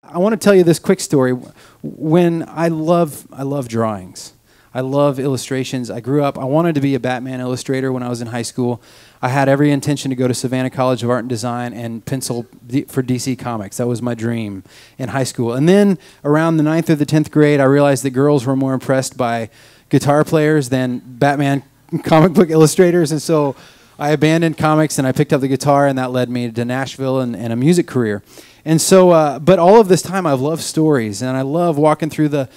I want to tell you this quick story. When I love drawings. I love illustrations. I grew up, I wanted to be a Batman illustrator when I was in high school. I had every intention to go to Savannah College of Art and Design and pencil for DC Comics. That was my dream in high school. And then around the 9th or the 10th grade, I realized that girls were more impressed by guitar players than Batman comic book illustrators. And so I abandoned comics and I picked up the guitar, and that led me to Nashville and a music career. And so, but all of this time I've loved stories, and I love walking through the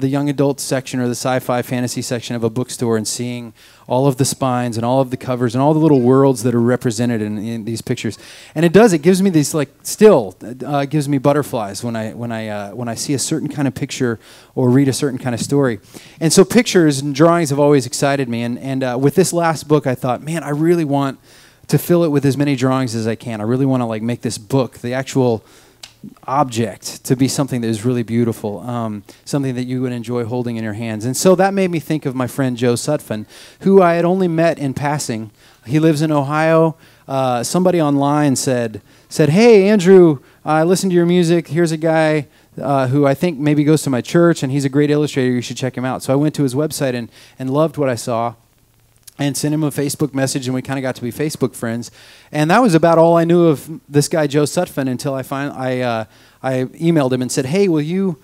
young adult section or the sci-fi fantasy section of a bookstore and seeing all of the spines and all of the covers and all the little worlds that are represented in these pictures. And it gives me these it gives me butterflies when I see a certain kind of picture or read a certain kind of story. And so pictures and drawings have always excited me. And with this last book, I thought, man, I really want to fill it with as many drawings as I can. I really want to make this book, the actual object, to be something that is really beautiful, something that you would enjoy holding in your hands. And so that made me think of my friend Joe Sutphin, who I had only met in passing. He lives in Ohio. Somebody online said, "Hey, Andrew, I listened to your music. Here's a guy who I think maybe goes to my church, and he's a great illustrator. You should check him out." So I went to his website and loved what I saw, and sent him a Facebook message, and we kind of got to be Facebook friends. And that was about all I knew of this guy, Joe Sutphin, until I emailed him and said, "Hey, will you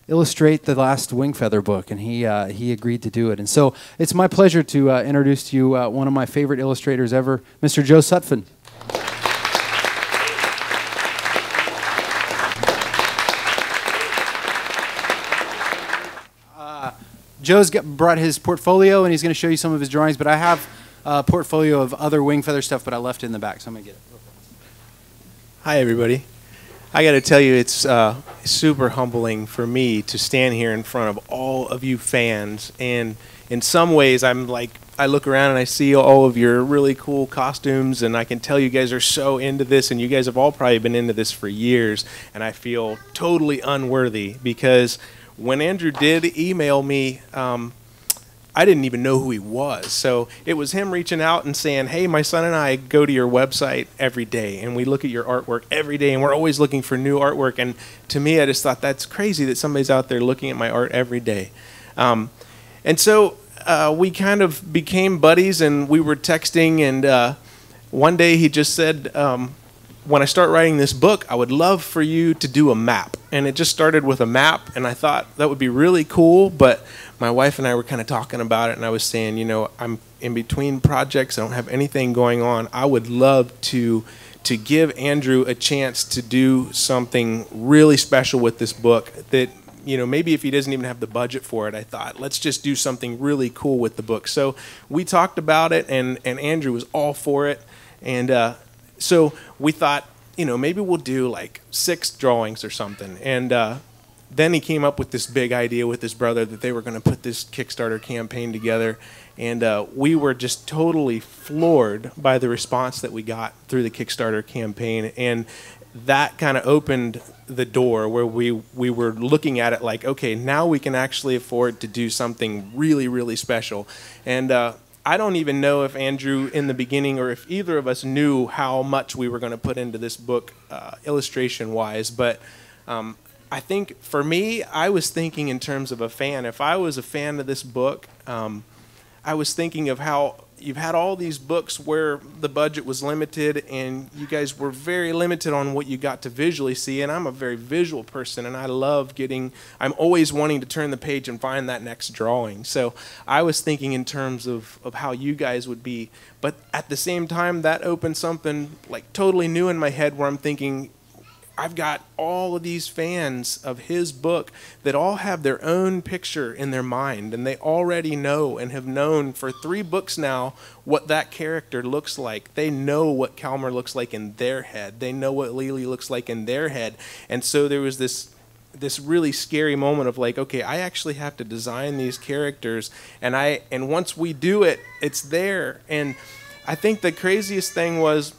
illustrate the last Wingfeather book?" And he agreed to do it. And so it's my pleasure to introduce to you one of my favorite illustrators ever, Mr. Joe Sutphin. Joe's brought his portfolio, and he's going to show you some of his drawings, but I have a portfolio of other Wingfeather stuff, but I left it in the back, so I'm going to get it. Hi, everybody. I got to tell you, it's super humbling for me to stand here in front of all of you fans, and in some ways, I look around and I see all of your really cool costumes, and I can tell you guys are so into this, and you guys have all probably been into this for years, and I feel totally unworthy because when Andrew did email me, I didn't even know who he was. So it was him reaching out and saying, "Hey, my son and I go to your website every day, and we look at your artwork every day, and we're always looking for new artwork." And to me, I just thought, that's crazy that somebody's out there looking at my art every day. And so we kind of became buddies, and we were texting, and one day he just said, "When I start writing this book, I would love for you to do a map." And it just started with a map, and I thought that would be really cool, but my wife and I were kind of talking about it, and I was saying, I'm in between projects, I don't have anything going on. I would love to give Andrew a chance to do something really special with this book that, maybe if he doesn't even have the budget for it, I thought, let's just do something really cool with the book. So we talked about it, and Andrew was all for it, and so we thought, maybe we'll do 6 drawings or something. And then he came up with this big idea with his brother that they were going to put this Kickstarter campaign together. And we were just totally floored by the response that we got through the Kickstarter campaign. And that kind of opened the door where we were looking at it like, okay, now we can actually afford to do something really, really special. And I don't even know if Andrew in the beginning or if either of us knew how much we were going to put into this book illustration-wise, but I think for me, I was thinking in terms of a fan. If I was a fan of this book, I was thinking of how you've had all these books where the budget was limited and you guys were very limited on what you got to visually see, and I'm a very visual person, and I love I'm always wanting to turn the page and find that next drawing. So I was thinking in terms of how you guys would be, but at the same time, that opened something totally new in my head where I'm thinking, I've got all of these fans of his book that all have their own picture in their mind, and they already know and have known for 3 books now what that character looks like. They know what Calmer looks like in their head. They know what Lily looks like in their head. And so there was this really scary moment of okay, I actually have to design these characters, and once we do it, it's there. And I think the craziest thing was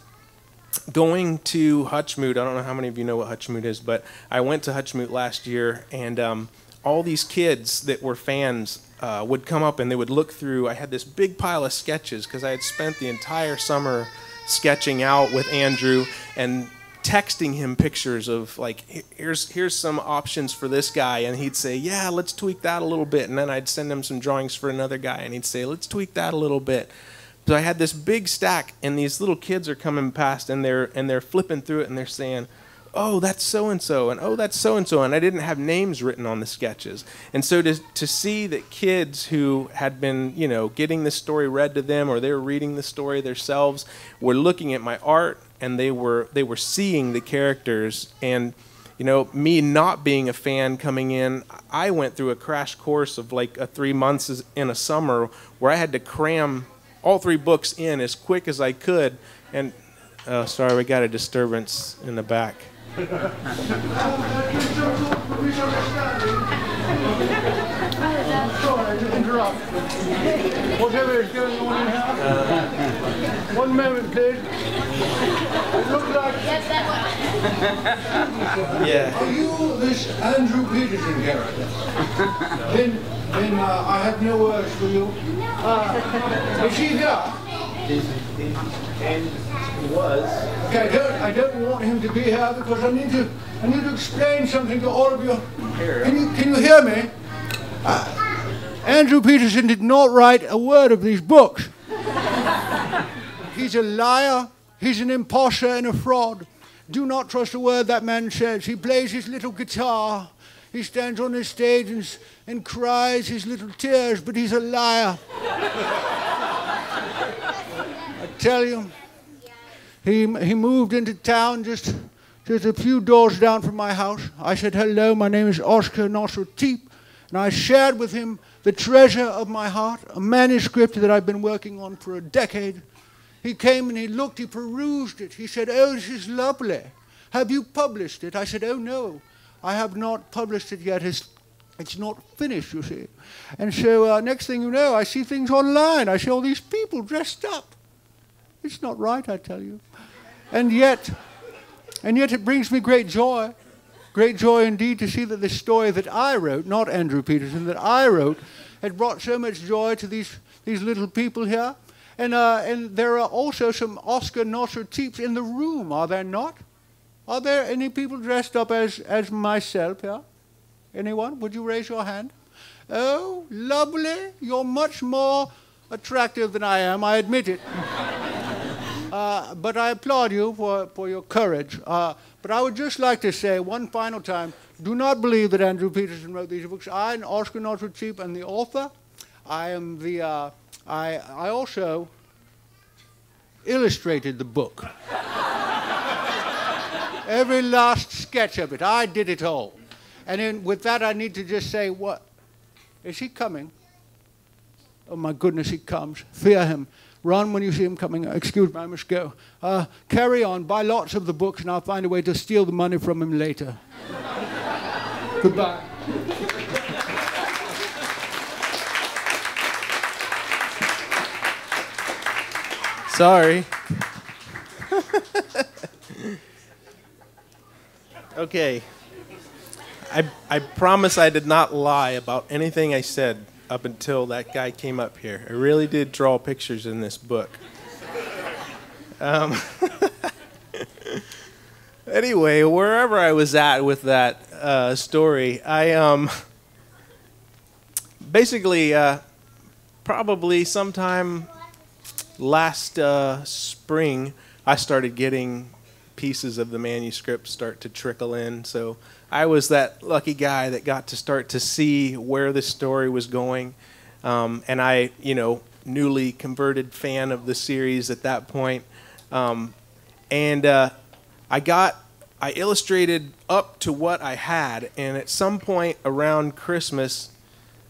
going to Hutchmoot. I don't know how many of you know what Hutchmoot is, but I went to Hutchmoot last year, and all these kids that were fans would come up and they would look through. I had this big pile of sketches because I had spent the entire summer sketching out with Andrew, and texting him pictures of like, here's some options for this guy, and he'd say, yeah, let's tweak that a little bit, and then I'd send him some drawings for another guy, and he'd say, let's tweak that a little bit. So I had this big stack, and these little kids are coming past, and they're flipping through it, and they're saying, oh, that's so-and-so, and oh, that's so-and-so, and I didn't have names written on the sketches. And so to see that kids who had been, you know, getting this story read to them, or they were reading the story themselves, were looking at my art, and they were seeing the characters. And, you know, me not being a fan coming in, I went through a crash course of like 3 months in a summer where I had to cram all 3 books in as quick as I could. And, sorry, we got a disturbance in the back. Sorry to interrupt. Whatever is going on in here. 1 moment, please. It looks like... Yes, that one. Yeah. Are you this Andrew Peterson character? Then I have no words for you. Is he here? And he was. Okay, I don't want him to be here because I need to explain something to all of you. Can you hear me? Andrew Peterson did not write a word of these books. He's a liar, he's an impostor and a fraud. Do not trust a word that man says. He plays his little guitar, he stands on his stage and cries his little tears, but he's a liar. I tell you, he moved into town just a few doors down from my house. I said, hello, my name is Oscar Nosotip, and I shared with him the treasure of my heart, a manuscript that I've been working on for a decade. He came and he looked, he perused it. He said, oh, this is lovely. Have you published it? I said, oh, no, I have not published it yet. It's not finished, you see. And so next thing you know, I see things online. I see all these people dressed up. It's not right, I tell you. And yet it brings me great joy indeed to see that this story that I wrote, not Andrew Peterson, that I wrote, had brought so much joy to these little people here. And there are also some Oscar Nosotips in the room, are there not? Are there any people dressed up as myself here? Anyone? Would you raise your hand? Oh, lovely. You're much more attractive than I am, I admit it. But I applaud you for your courage. But I would just like to say one final time, do not believe that Andrew Peterson wrote these books. I, Oscar Nosotip, am the author. I am the... I also illustrated the book. Every last sketch of it. I did it all. And then with that, I need to just say, what? Is he coming? Oh, my goodness, he comes. Fear him. Run when you see him coming. Excuse me, I must go. Carry on. Buy lots of the books, and I'll find a way to steal the money from him later. Goodbye. Sorry. Okay. I promise I did not lie about anything I said up until that guy came up here. I really did draw pictures in this book. Anyway, wherever I was at with that story, I basically probably sometime last spring, I started getting pieces of the manuscript start to trickle in. So I was that lucky guy that got to start to see where this story was going. And I, newly converted fan of the series at that point. I illustrated up to what I had. And at some point around Christmas,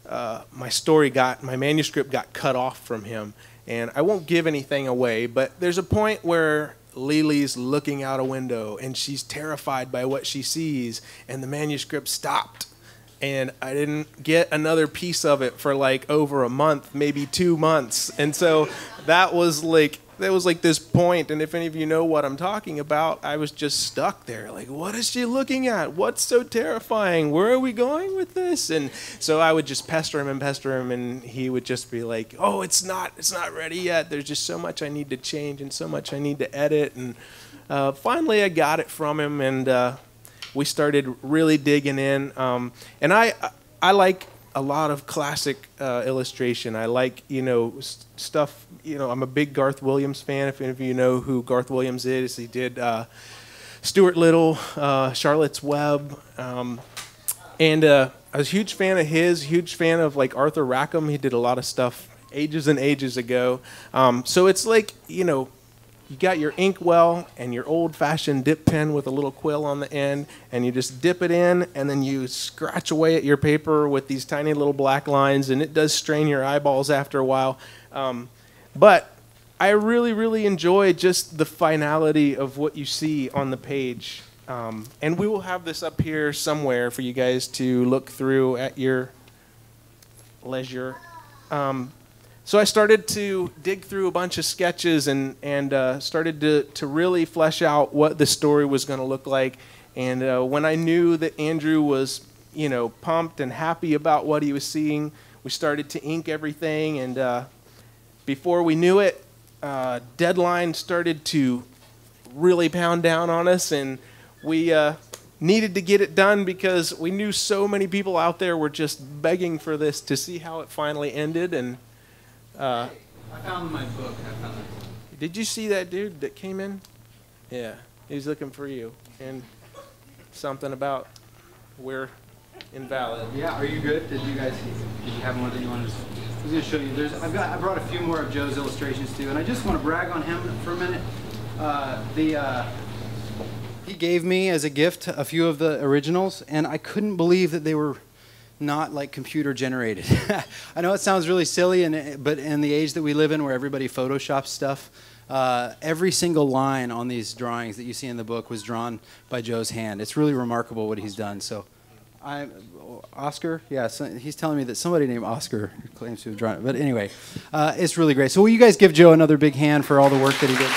my manuscript got cut off from him. And I won't give anything away, but there's a point where Lily's looking out a window and she's terrified by what she sees, and the manuscript stopped. And I didn't get another piece of it for like over a month, maybe 2 months. And so that was like there was like this point, and if any of you know what I'm talking about, I was just stuck there. Like, what is she looking at? What's so terrifying? Where are we going with this? And so I would just pester him, and he would just be like, oh, it's not ready yet. There's just so much I need to change and so much I need to edit. And finally I got it from him, and we started really digging in. And I like a lot of classic illustration. I like, stuff, I'm a big Garth Williams fan. If any of you know who Garth Williams is, he did Stuart Little, Charlotte's Web. And I was a huge fan of his, huge fan of like Arthur Rackham. He did a lot of stuff ages and ages ago. So it's like, you got your inkwell and your old-fashioned dip pen with a little quill on the end, and you just dip it in, and then you scratch away at your paper with these tiny little black lines, and it does strain your eyeballs after a while. But I really, really enjoy just the finality of what you see on the page. And we will have this up here somewhere for you guys to look through at your leisure. So I started to dig through a bunch of sketches and started to really flesh out what the story was going to look like. And when I knew that Andrew was, pumped and happy about what he was seeing, we started to ink everything. And before we knew it, deadline started to really pound down on us, and we needed to get it done because we knew so many people out there were just begging for this to see how it finally ended. And I found my book. did you see that dude that came in? Yeah, he's looking for you. And something about we're invalid. Yeah, are you good? Did you have one that you wanted to? I was going to show you. I brought a few more of Joe's illustrations too, and I just want to brag on him for a minute. He gave me as a gift a few of the originals, and I couldn't believe that they were not like computer generated. I know it sounds really silly, but in the age that we live in where everybody photoshops stuff, every single line on these drawings that you see in the book was drawn by Joe's hand. It's really remarkable what he's done. So Oscar, yeah, so he's telling me that somebody named Oscar claims to have drawn it. But anyway, it's really great. So will you guys give Joe another big hand for all the work that he did?